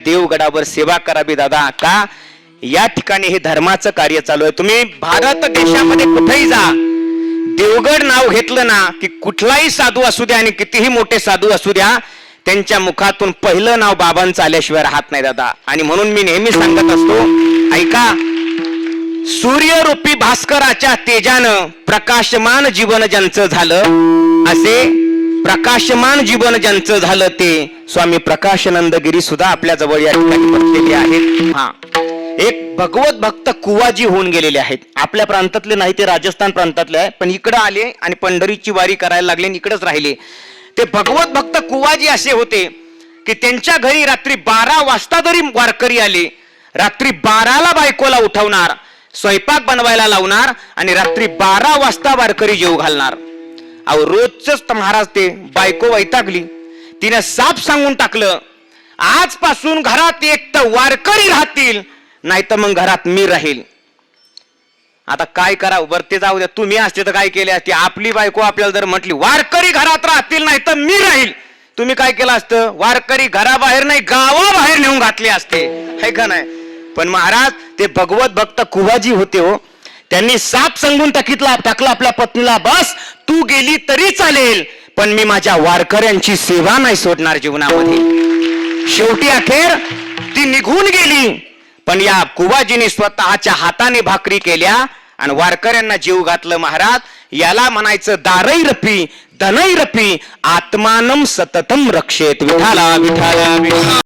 देवगडावर सेवा करावी दादा का या ठिकाणी हे धर्माचं कार्य चालू आहे। तुम्ही भारत देशामध्ये कुठेही जा, देवगड नाव घेतलं ना की कुठलाही साधू असू द्या आणि कितीही मोठे साधू असू द्या, त्यांच्या मुखातून पहिलं नाव बाबांचं आल्याशिवाय राहत नाही दादा। आणि म्हणून मी नेहमी सांगत असतो, ऐका, सूर्यरूपी भास्कराच्या तेजानं प्रकाशमान जीवन ज्यांचं झालं, असे प्रकाशमान जीवन ज्यांचं झालं ते स्वामी प्रकाशानंद गिरी सुद्धा आपल्या जवळ या ठिकाणी बसलेले आहेत। हा, एक भगवत भक्त कुवाजी होऊन गेलेले आहेत। आपल्या प्रांतातले नाही, ते राजस्थान प्रांतातले आहे, पण इकडे आले आणि पंढरीची वारी करायला लागले आणि इकडेच राहिले। ते भगवत भक्त कुवाजी असे होते की त्यांच्या घरी रात्री 12 वाजता जरी वारकरी आले, रात्री 12ला बायकोला उठवणार, स्वयंपाक बनवायला लावणार आणि रात्री 12 वाजता वारकरी जेव घालणार। अहो, रोजच महाराज ते बायको वैतागली, तिने साप सांगून टाकलं, आजपासून घरात एक तर वारकरी राहतील, नाही तर मग घरात मी राहील। आता काय करावं, वरती जाऊ द्या, तुम्ही असते तर काय केले असते? आपली बायको आपल्याला जर म्हटली वारकरी घरात राहतील नाही तर मी राहील, तुम्ही काय केलं असतं? वारकरी घराबाहेर नाही, गावाबाहेर नेऊन घातले असते, है का नाही? पण महाराज ते भगवत भक्त कुवाजी होते हो, त्यांनी साप सांगून टाकला आपल्या पत्नीला, बस तू गेली तरी चालेल, पण मी माझ्या वारकऱ्यांची सेवा नाही सोडणार जीवनामध्ये। शेवटी अखेर ती निघून गेली, पण या कुवाजीने स्वतःच्या हाताने भाकरी केल्या आणि वारकऱ्यांना जीव घातलं। महाराज, याला म्हणायचं दारैरपी धनैरपी आत्मानम सततम रक्षेत। विठाला विठाला विठाला।